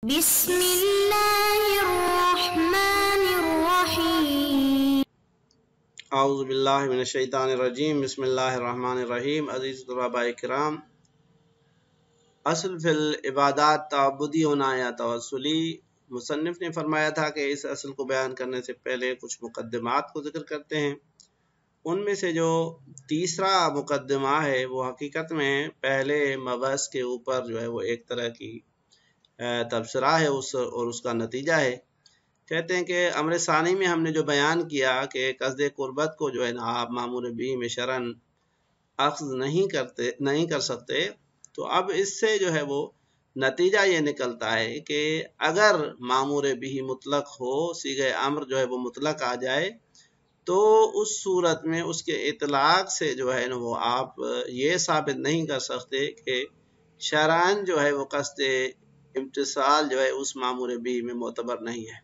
بسم اللہ الرحمن الرحیم اعوذ باللہ من الشیطان الرجیم بسم اللہ الرحمن الرحیم۔ عزیز طلباء کرام، اصل فی العبادات تعبدی ہونا یا توسلی، مصنف نے فرمایا تھا کہ اس اصل کو بیان کرنے سے پہلے کچھ مقدمات کو ذکر کرتے ہیں۔ ان میں سے جو تیسرا مقدمہ ہے وہ حقیقت میں پہلے مبحث کے اوپر جو ہے وہ ایک طرح کی تبصرہ ہے اور اس کا نتیجہ ہے۔ کہتے ہیں کہ امر ثانی میں ہم نے جو بیان کیا کہ قصد قربت کو جو ہے نا آپ مامور بھی میں شرعن اخذ نہیں کر سکتے، تو اب اس سے جو ہے وہ نتیجہ یہ نکلتا ہے کہ اگر مامور بھی مطلق ہو، صیغہ امر جو ہے وہ مطلق آ جائے، تو اس صورت میں اس کے اطلاق سے جو ہے نا وہ آپ یہ ثابت نہیں کر سکتے کہ شرعن جو ہے وہ قصد امتصال جو ہے اس مامور بھی میں معتبر نہیں ہے۔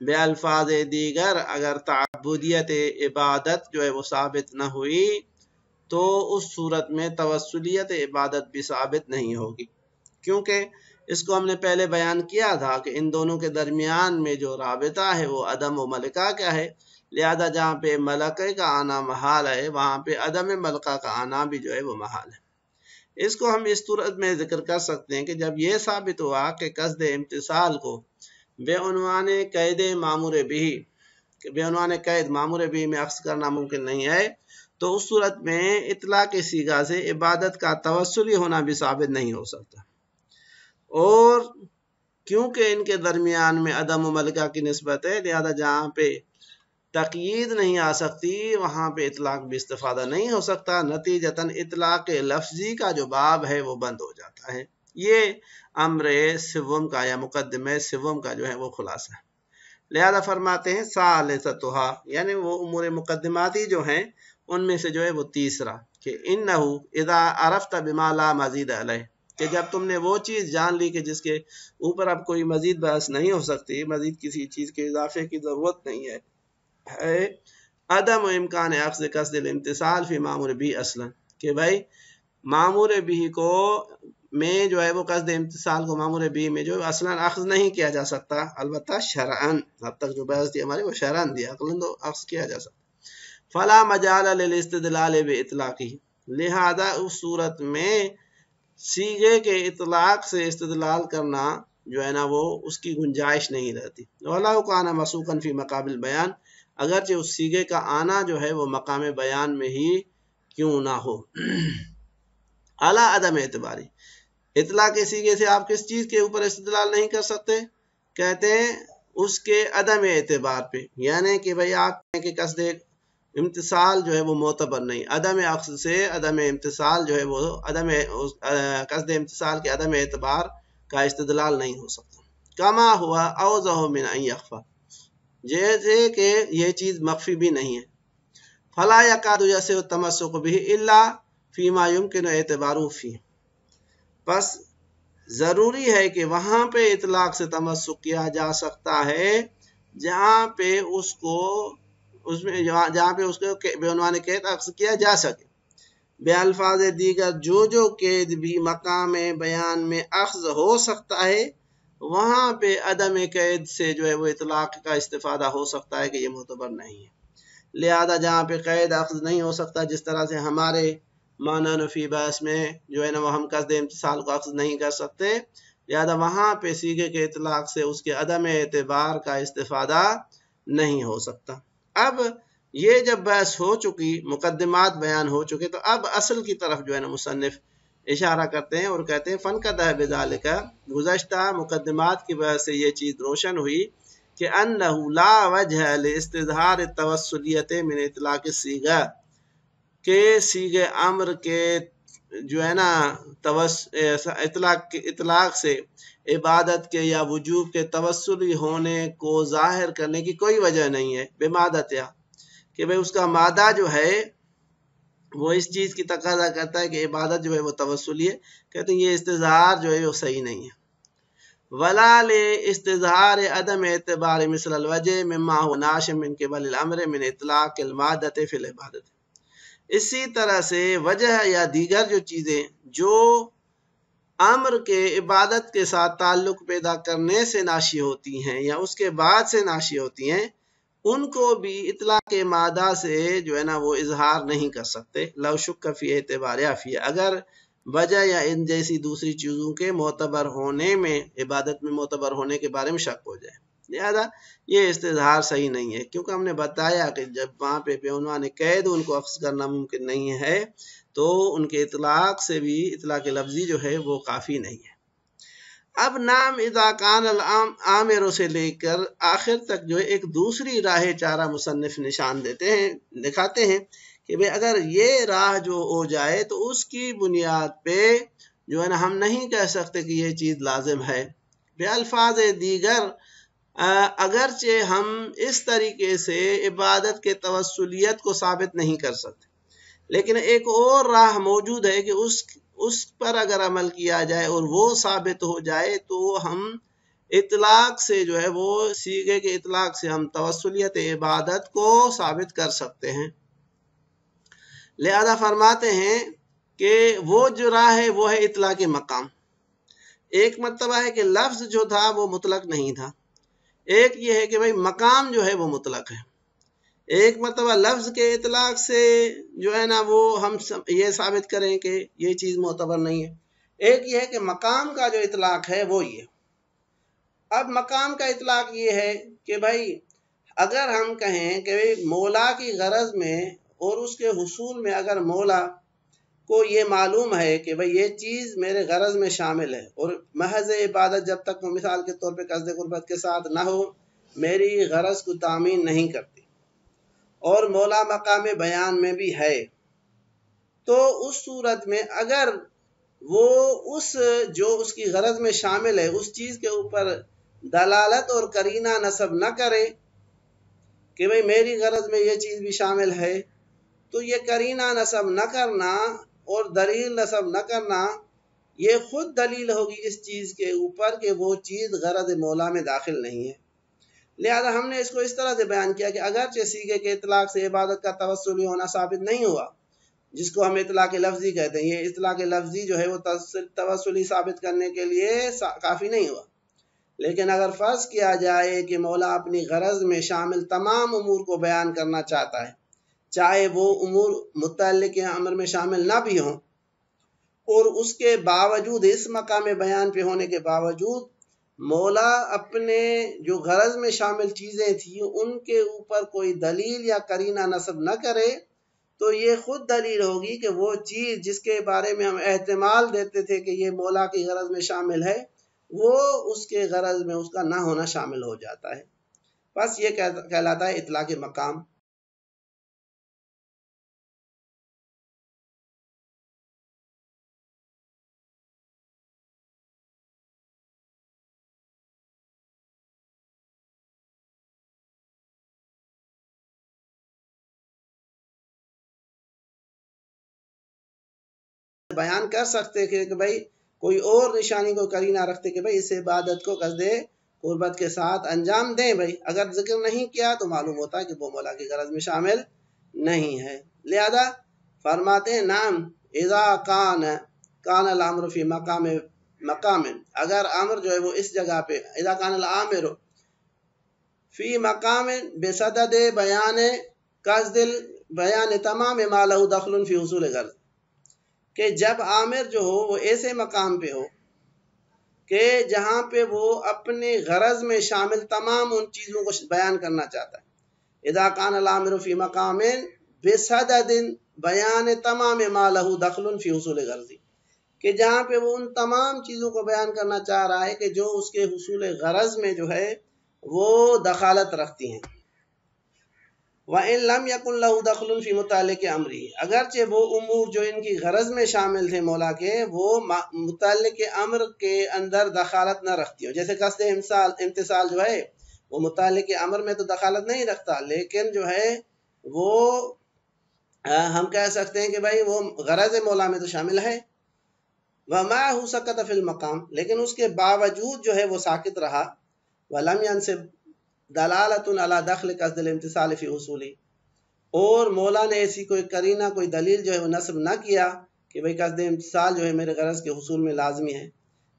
بے الفاظ دیگر اگر تعبدیت عبادت جو ہے وہ ثابت نہ ہوئی تو اس صورت میں توسلیت عبادت بھی ثابت نہیں ہوگی، کیونکہ اس کو ہم نے پہلے بیان کیا تھا کہ ان دونوں کے درمیان میں جو رابطہ ہے وہ عدم و ملکہ کا ہے، لہذا جہاں پہ ملکہ کا آنا محال ہے وہاں پہ عدم ملکہ کا آنا بھی جو ہے وہ محال ہے۔ اس کو ہم اس صورت میں ذکر کر سکتے ہیں کہ جب یہ ثابت ہوا کہ قصد امتصال کو بے عنوان قید مامور بھی، بے عنوان قید مامور بھی میں اخذ کرنا ممکن نہیں ہے، تو اس صورت میں اطلاق صیغہ سے عبادت کا توسلی ہونا بھی ثابت نہیں ہو سکتا، اور کیونکہ ان کے درمیان میں عدم و ملکہ کی نسبت ہے، لہذا جہاں پہ تقیید نہیں آ سکتی وہاں پہ اطلاق بھی استفادہ نہیں ہو سکتا، نتیجتاً اطلاق لفظی کا جو باب ہے وہ بند ہو جاتا ہے۔ یہ امر سوم کا یا مقدمہ سوم کا جو ہے وہ خلاصہ ہے۔ لہذا فرماتے ہیں ثالثتھا، یعنی وہ امور مقدماتی جو ہیں ان میں سے جو ہے وہ تیسرا کہ انہ اذا عرفت بما لا مزید علیہ، کہ جب تم نے وہ چیز جان لی کہ جس کے اوپر اب کوئی مزید بحث نہیں ہو سکتی، مزید کسی چیز کے اضافے کی ضرورت نہیں ہے، عدم امکان اخذ قصد الامتصال فی مامور بھی اصلا، کہ بھائی مامور بھی کو میں جو ہے وہ قصد امتصال کو مامور بھی میں جو اصلا اخذ نہیں کیا جا سکتا، البتہ شرعن، اب تک جو بحث تھی ہماری وہ شرعن دی، عقلاً تو اخذ کیا جا سکتا۔ فلا مجال للاستدلال باطلاقہ، لہذا اس صورت میں صیغے کے اطلاق سے استدلال کرنا جو ہے نا وہ اس کی گنجائش نہیں رہتی۔ وَلَوْ كَانَ مَسُوقًا فِي مَقَابِ الْبَيَانِ، اگرچہ اس صیغے کا آنا جو ہے وہ مقام بیان میں ہی کیوں نہ ہو۔ اعلیٰ عدم اعتباری، اطلاق کے صیغے سے آپ کس چیز کے اوپر استدلال نہیں کر سکتے؟ کہتے ہیں اس کے عدم اعتبار پہ، یعنی کہ بھئی آپ کہیں کہ قصد امتصال جو ہے وہ معتبر نہیں، عدم اخذ سے عدم امتصال جو ہے وہ قصد امتصال کے عدم اعتبار کا استدلال نہیں ہو سکتا۔ کما ہوا اوضح من ان یخفی، جیسے کہ یہ چیز مخفی بھی نہیں ہے۔ فلا یکاد یصح التمسک بہ الا فیما یمکن اعتبارہ فیہ، بس ضروری ہے کہ وہاں پہ اطلاق سے تمسک کیا جا سکتا ہے جہاں پہ اس کو بے عنوان قید اخذ کیا جا سکے۔ بے الفاظ دیگر جو قید بھی مقام بیان میں اخذ ہو سکتا ہے وہاں پہ عدم قید سے جو ہے وہ اطلاق کا استفادہ ہو سکتا ہے کہ یہ معتبر نہیں ہے۔ لہذا جہاں پہ قید اخذ نہیں ہو سکتا، جس طرح سے ہمارے معنی نفی بحث میں جو ہے نا وہ ہم قصد امتصال کو اخذ نہیں کر سکتے، لہذا وہاں پہ صیغے کے اطلاق سے اس کے عدم اعتبار کا استفادہ نہیں ہو سکتا۔ اب یہ جب بحث ہو چکی، مقدمات بیان ہو چکے، تو اب اصل کی طرف جو ہے نا مصنف اشارہ کرتے ہیں اور کہتے ہیں فَانْقَضَى بِذَلِكَ، گزشتہ مقدمات کی وجہ سے یہ چیز روشن ہوئی کہ اَنَّهُ لَا وَجْهَ لِاسْتِظْهَارِ التَّوَسُّلِيَّةِ مِنْ اطلاق الصیغہ، کہ صیغہ امر کے جو ہے نا اطلاق سے عبادت کے یا وجوب کے توسلی ہونے کو ظاہر کرنے کی کوئی وجہ نہیں ہے، بمادتیا، کہ بھئی اس کا مادہ جو ہے وہ اس چیز کی تقاضا کرتا ہے کہ عبادت جو ہے وہ توسلی ہے، کہتے ہیں یہ استظہار جو ہے وہ صحیح نہیں ہے۔ ولا لاستظہار عدم اعتبار مثل الوجہ مما هو ناشئ من قبل الامر من اطلاق المادۃ فی العبادت، اسی طرح سے وجہ یا دیگر جو چیزیں جو امر کے عبادت کے ساتھ تعلق پیدا کرنے سے ناشی ہوتی ہیں یا اس کے بعد سے ناشی ہوتی ہیں، ان کو بھی اطلاق مادہ سے جو ہے نا وہ اظہار نہیں کر سکتے، لو شک فی اعتبار فی، اگر وجہ یا ان جیسی دوسری چیزوں کے معتبر ہونے میں، عبادت میں معتبر ہونے کے بارے میں شک ہو جائے۔ لہذا یہ استظہار صحیح نہیں ہے، کیونکہ ہم نے بتایا کہ جب وہاں پہ عنوان قید ان کو اخذ کرنا ممکن نہیں ہے تو ان کے اطلاق سے بھی اطلاق لفظی جو ہے وہ کافی نہیں ہے۔ اب نام اذا کان العامر سے لے کر آخر تک جو ایک دوسری راہ چارہ مصنف نشان دیتے ہیں، دکھاتے ہیں کہ بھئی اگر یہ راہ جو ہو جائے تو اس کی بنیاد پہ جو ہے نا ہم نہیں کہہ سکتے کہ یہ چیز لازم ہے۔ بے الفاظ دیگر اگرچہ ہم اس طریقے سے عبادت کے توسلیت کو ثابت نہیں کر سکتے، لیکن ایک اور راہ موجود ہے کہ اس پر اگر عمل کیا جائے اور وہ ثابت ہو جائے تو ہم اطلاق سے جو ہے وہ صیغے کے اطلاق سے ہم توسلیت عبادت کو ثابت کر سکتے ہیں۔ لہذا فرماتے ہیں کہ وہ جو راہ ہے وہ ہے اطلاق مقام۔ ایک مرتبہ ہے کہ لفظ جو تھا وہ مطلق نہیں تھا، ایک یہ ہے کہ بھئی مقام جو ہے وہ مطلق ہے۔ ایک مرتبہ لفظ کے اطلاق سے جو ہے نا وہ ہم یہ ثابت کریں کہ یہ چیز معتبر نہیں ہے، ایک یہ ہے کہ مقام کا جو اطلاق ہے وہ یہ۔ اب مقام کا اطلاق یہ ہے کہ بھائی اگر ہم کہیں کہ مولا کی غرض میں اور اس کے حصول میں اگر مولا کو یہ معلوم ہے کہ بھئی یہ چیز میرے غرض میں شامل ہے اور محض عبادت جب تک وہ مثال کے طور پہ قصد قربت کے ساتھ نہ ہو میری غرض کو تامین نہیں کرتی، اور مولا مقام بیان میں بھی ہے، تو اس صورت میں اگر وہ اس کی غرض میں شامل ہے اس چیز کے اوپر دلالت اور قرینہ نصب نہ کرے کہ بھئی میری غرض میں یہ چیز بھی شامل ہے، تو یہ قرینہ نصب نہ کرنا اور دلیل نصب نہ کرنا یہ خود دلیل ہوگی اس چیز کے اوپر کہ وہ چیز غرض مولا میں داخل نہیں ہے۔ لہذا ہم نے اس کو اس طرح سے بیان کیا کہ اگرچہ صیغے کے اطلاق سے عبادت کا توسلی ہونا ثابت نہیں ہوا، جس کو ہم اطلاق لفظی کہتے ہیں، یہ اطلاق لفظی جو ہے وہ توسلی ثابت کرنے کے لیے کافی نہیں ہوا، لیکن اگر فرض کیا جائے کہ مولا اپنی غرض میں شامل تمام امور کو بیان کرنا چاہتا ہے، چاہے وہ امور متعلق امر میں شامل نہ بھی ہوں، اور اس کے باوجود اس مقام بیان پہ ہونے کے باوجود مولا اپنے جو غرض میں شامل چیزیں تھیں ان کے اوپر کوئی دلیل یا قرینہ نصب نہ کرے، تو یہ خود دلیل ہوگی کہ وہ چیز جس کے بارے میں ہم احتمال دیتے تھے کہ یہ مولا کی غرض میں شامل ہے، وہ اس کے غرض میں اس کا نہ ہونا شامل ہو جاتا ہے۔ بس یہ کہلاتا ہے اطلاق مقام۔ بیان کر سکتے کہ بھئی کوئی اور نشانی کو قرینہ رکھتے کہ بھئی اس عبادت کو قصد قربت کے ساتھ انجام دیں، بھئی اگر ذکر نہیں کیا تو معلوم ہوتا ہے کہ وہ مولا کی غرض میں شامل نہیں ہے۔ لہذا فرماتے ہیں نام اذا کان الامر فی مقام، اگر امر جو ہے وہ اس جگہ پہ، اذا کان الامر فی مقام بصدد بیان قصد بیان تمام ما له دخل فی حصول غرض، کہ جب عامر جو ہو وہ ایسے مقام پہ ہو کہ جہاں پہ وہ اپنے غرض میں شامل تمام ان چیزوں کو بیان کرنا چاہتا ہے۔ اذا کان الامر فی مقام بصدد بیان تمام ما له دخل فی حصول غرض، کہ جہاں پہ وہ ان تمام چیزوں کو بیان کرنا چاہ رہا ہے کہ جو اس کے حصول غرض میں جو ہے وہ دخالت رکھتی ہیں۔ وَإِن لَمْ يَكُنْ لَهُ دَخْلٌ فِي مُتَعلِقِ أَمْرِهِ، اگرچہ وہ امور جو ان کی غرض میں شامل تھے مولا کے وہ متعلق امر کے اندر دخالت نہ رکھتی ہو، جیسے قصد امتثال جو ہے وہ متعلق امر میں تو دخالت نہیں رکھتا، لیکن جو ہے وہ ہم کہہ سکتے ہیں کہ بھائی وہ غرض مولا میں تو شامل ہے۔ وَمَعَهُ سَكَتَ فِي الْمَقَامِ، لیکن اس کے باوجود جو ہے وہ ساکت رہا۔ وَلَمْ يَنْسِبْ دلالت علی دخل قصد الامتثال فی حصولی، اور مولا نے ایسی کوئی قرینہ کوئی دلیل جو ہے وہ نصب نہ کیا کہ بھئی قصد امتثال جو ہے میرے غرض کے حصول میں لازمی ہے،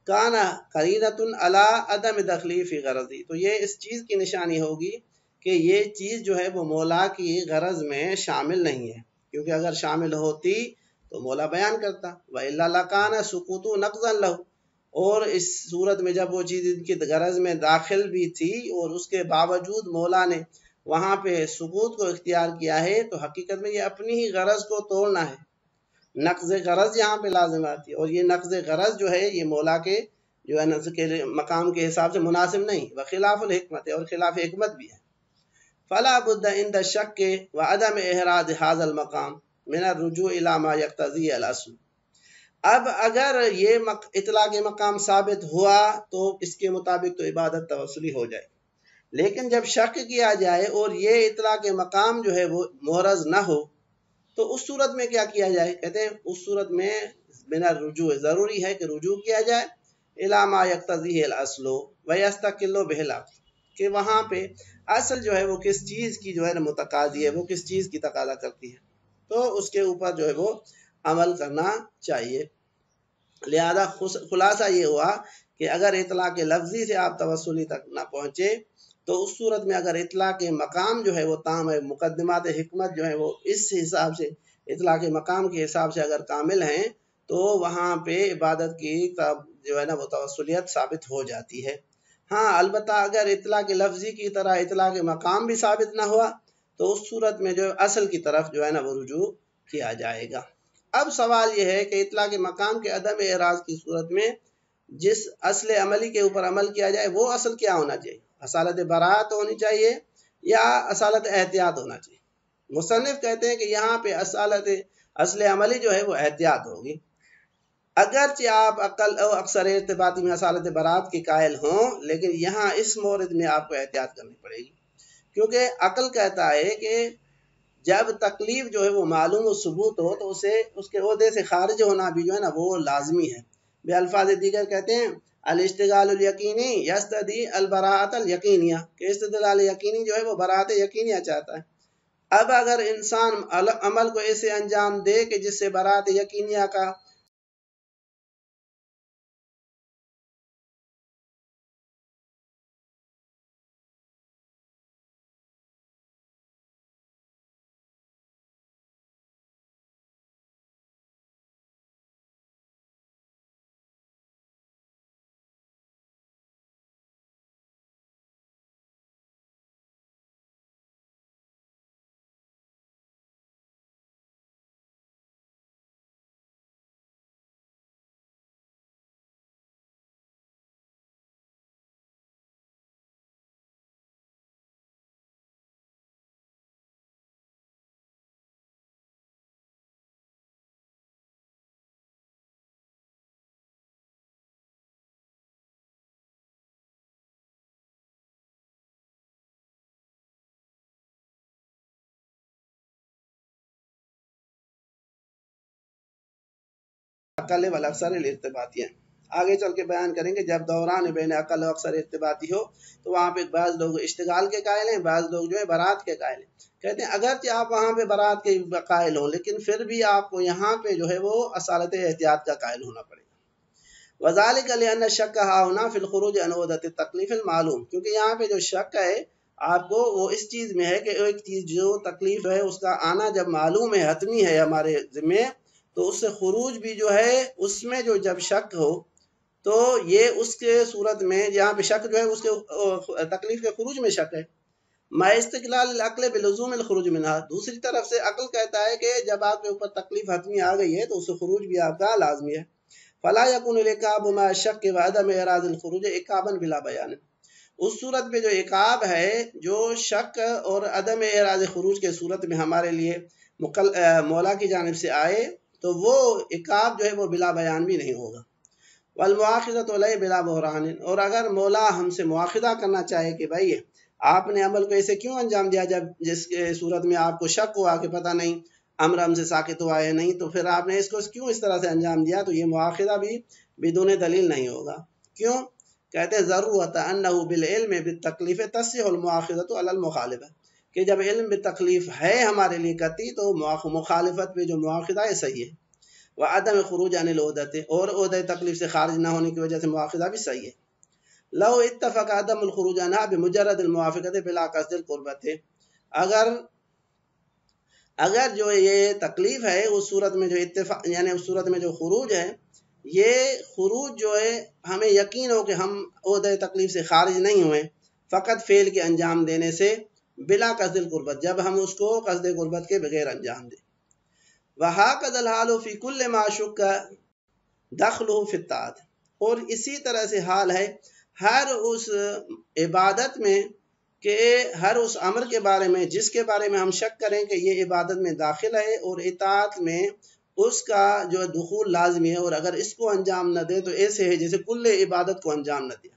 کانا قرینۃ علی عدم دخلی فی غرضی، تو یہ اس چیز کی نشانی ہوگی کہ یہ چیز جو ہے وہ مولا کی غرض میں شامل نہیں ہے، کیونکہ اگر شامل ہوتی تو مولا بیان کرتا، وَإِلَّا لَكَانَ سُقُوطُ نَقْضًا لَهُ، اور اس صورت میں جب وہ چیز ان کی غرض میں داخل بھی تھی اور اس کے باوجود مولا نے وہاں پہ سقوط کو اختیار کیا ہے، تو حقیقت میں یہ اپنی ہی غرض کو توڑنا ہے، نقض غرض یہاں پہ لازم آتی ہے، اور یہ نقض غرض جو ہے یہ مولا کے جو ہے نقض کے مقام کے حساب سے مناسب نہیں، وخلاف الحکمت ہے، اور خلاف حکمت بھی ہے۔ فلا بد عند الشک وعدم احراز هذا المقام من الرجوع الى ما يقتضي الاصل، اب اگر یہ اطلاق مقام ثابت ہوا تو اس کے مطابق تو عبادت توسلی ہو جائے، لیکن جب شک کیا جائے اور یہ اطلاق مقام جو ہے وہ محرز نہ ہو تو اس صورت میں کیا کیا جائے؟ کہتے ہیں اس صورت میں بنا رجوع ضروری ہے کہ رجوع کیا جائے الی ما یقتضیہ الاصل ویستقل بہ العقل، کہ وہاں پہ اصل جو ہے وہ کس چیز کی جو ہے متقاضی ہے، وہ کس چیز کی تقاضا کرتی ہے، تو اس کے اوپر جو ہے وہ عمل کرنا چاہیے۔ لہذا خلاصہ یہ ہوا کہ اگر اطلاق لفظی سے آپ توسلی تک نہ پہنچے تو اس صورت میں اگر اطلاق مقام جو ہے وہ تام ہے، مقدمات حکمت جو ہے وہ اس حساب سے اطلاق مقام کے حساب سے اگر کامل ہیں تو وہاں پہ عبادت کی جو ہے نا وہ توسلیت ثابت ہو جاتی ہے۔ ہاں البتہ اگر اطلاق لفظی کی طرح اطلاق مقام بھی ثابت نہ ہوا تو اس صورت میں جو اصل کی طرف جو ہے نا وہ رجوع کیا جائے گا۔ اب سوال یہ ہے کہ اطلاق مقام کے عدم اعراض کی صورت میں جس اصل عملی کے اوپر عمل کیا جائے وہ اصل کیا ہونا چاہیے؟ اصالت براعت ہونی چاہیے یا اصالت احتیاط ہونا چاہیے؟ مصنف کہتے ہیں کہ یہاں پہ اصل عملی جو ہے وہ احتیاط ہوگی، اگرچہ آپ عقل اور اکثر ارتباطی میں اصالت براعت کے قائل ہوں، لیکن یہاں اس مورد میں آپ کو احتیاط کرنی پڑے گی، کیونکہ عقل کہتا ہے کہ جب تکلیف جو ہے وہ معلوم و ثبوت ہو تو اسے اس کے عہدے سے خارج ہونا بھی جو ہے نا وہ لازمی ہے۔ بے الفاظ دیگر کہتے ہیں الاشتغال الیقینی یستدعی البراءۃ الیقینیہ، کہ استدلال یقینی جو ہے وہ براءت یقینیہ چاہتا ہے۔ اب اگر انسان عمل کو ایسے انجام دے کہ جس سے براءت یقینیہ کا عقل والاکثر الارتباطی ہے۔ آگے چل کے بیان کریں گے جب دوران بین عقل و اکثر ارتباطی ہو تو وہاں پہ بعض لوگ اشتغال کے قائل ہیں، بعض لوگ جو ہے برات کے قائل ہیں۔ کہتے ہیں اگرچہ آپ وہاں پہ برات کے قائل ہوں لیکن پھر بھی آپ کو یہاں پہ جو ہے وہ اصالت احتیاط کا قائل ہونا پڑے گا۔ وذالک لأن الشک ہاہنا فی الخروج عن عہدۃ التکلیف المعلوم، کیونکہ یہاں پہ جو شک ہے آپ کو وہ اس چیز میں ہے کہ ایک چیز جو تکلیف ہے اس کا آنا جب معلوم ہے، حتمی ہے ہمارے ذمے، تو اس سے خروج بھی جو ہے اس میں جو جب شک ہو تو یہ اس کے صورت میں یہاں پہ شک جو ہے اس کے تکلیف کے خروج میں شک ہے۔ ما استقلال العقل بلزوم الخروج منها، دوسری طرف سے عقل کہتا ہے کہ جب آپ کے اوپر تکلیف حتمی آ گئی ہے تو اس سے خروج بھی آپ کا لازمی ہے۔ فلا يكون العقاب مع الشك وعدم اعراض الخروج عقابا بلا بیان، اس صورت میں جو عقاب ہے جو شک اور عدم اعراض خروج کے صورت میں ہمارے لیے مولا کی جانب سے آئے تو وہ عقاب جو ہے وہ بلا بیان بھی نہیں ہوگا۔ والمؤاخذۃ علیہ بلا بحران، اور اگر مولا ہم سے مؤاخذہ کرنا چاہے کہ بھائی آپ نے عمل کو ایسے کیوں انجام دیا جب جس کے صورت میں آپ کو شک ہوا کہ پتہ نہیں امر ہم سے ساقط ہوا ہے نہیں، تو پھر آپ نے اس کو کیوں اس طرح سے انجام دیا، تو یہ مؤاخذہ بھی بدون دلیل نہیں ہوگا۔ کیوں؟ کہتے ہیں ضرورت انہ بالعلم بالتکلیف تصح المؤاخذۃ علی المخالفہ، کہ جب علم بالتکلیف ہے ہمارے لیے قطعی تو مخالفت پہ جو مؤاخذہ ہے صحیح ہے۔ وعدم خروج عن العہدۃ، اور عہدۂ تکلیف سے خارج نہ ہونے کی وجہ سے مواخذہ بھی صحیح ہے۔ لو اتفق عدم الخروج عنها بمجرد الموافقت بلا قصد القربت، اگر جو یہ تکلیف ہے اس صورت میں جو اتفاق یعنی اس صورت میں جو خروج ہے، یہ خروج جو ہے ہمیں یقین ہو کہ ہم عہدۂ تکلیف سے خارج نہیں ہوئے فقط فعل کے انجام دینے سے بلا قصد القربت، جب ہم اس کو قصد قربت کے بغیر انجام دیں۔ وَهَكَذَا الْحَالُ فِي كُلِّ مَا شُكَّ دَخْلُهُ فِي الطَّاعَةِ، اور اسی طرح سے حال ہے ہر اس عبادت میں کہ ہر اس امر کے بارے میں جس کے بارے میں ہم شک کریں کہ یہ عبادت میں داخل ہے اور اطاعت میں اس کا جو دخول لازمی ہے، اور اگر اس کو انجام نہ دے تو ایسے ہے جیسے کل عبادت کو انجام نہ دیا،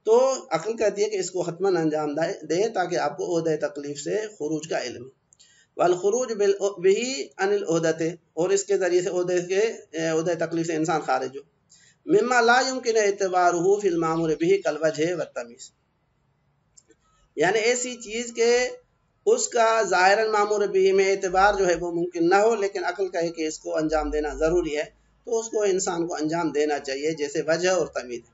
تو عقل کہتی ہے کہ اس کو حتماً انجام دے تاکہ آپ کو عہدۂ تکلیف سے خروج کا علم۔ والخروج به عن العہدۃ، اور اس کے ذریعے سے عہدۂ تکلیف سے انسان خارج ہو، مما لا يمكن اعتباره في المامور به كالوجه والتمییز، یعنی ایسی چیز کہ اس کا ظاہراً مامور به میں اعتبار جو ہے وہ ممکن نہ ہو، لیکن عقل کہے کہ اس کو انجام دینا ضروری ہے، تو اس کو انسان کو انجام دینا چاہیے، جیسے وجہ اور تمییز۔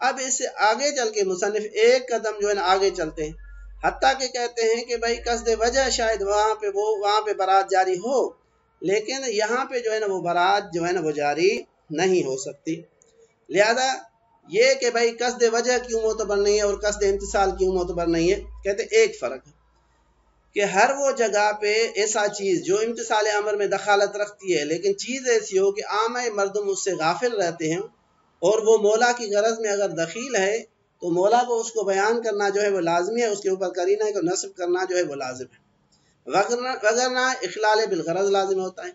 اب اس سے آگے چل کے مصنف ایک قدم جو ہے نا آگے چلتے ہیں، حتیٰ کہ کہتے ہیں کہ بھائی قصد وجہ شاید وہاں پہ برات جاری ہو، لیکن یہاں پہ جو ہے نا وہ برات جو ہے نا وہ جاری نہیں ہو سکتی۔ لہذا یہ کہ بھائی قصد وجہ کیوں معتبر نہیں ہے اور قصد امتثال کیوں معتبر نہیں ہے، کہتے ایک فرق ہے کہ ہر وہ جگہ پہ ایسا چیز جو امتثال امر میں دخالت رکھتی ہے، لیکن چیز ایسی ہو کہ عام مردم اس سے غافل رہتے ہیں، اور وہ مولا کی غرض میں اگر دخیل ہے تو مولا کو اس کو بیان کرنا جو ہے وہ لازمی ہے، اس کے اوپر قرینہ کو نصب کرنا جو ہے وہ لازم ہے، وگرنہ اخلال بالغرض لازم ہوتا ہے،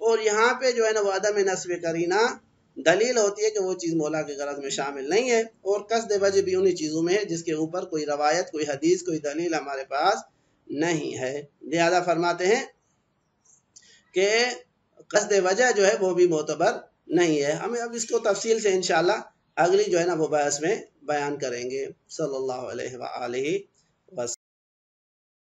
اور یہاں پہ جو ہے نا وہ عدم نصب قرینہ دلیل ہوتی ہے کہ وہ چیز مولا کی غرض میں شامل نہیں ہے، اور قصد وجہ بھی انہی چیزوں میں ہے جس کے اوپر کوئی روایت، کوئی حدیث، کوئی دلیل ہمارے پاس نہیں ہے۔ لہذا فرماتے ہیں کہ قصد وجہ جو ہے وہ بھی معتبر نہیں ہے۔ ہمیں اب اس کو تفصیل سے انشاءاللہ اگلی جو ہے نا وہ بحث میں بیان کریں گے۔ صلی اللہ علیہ وآلہ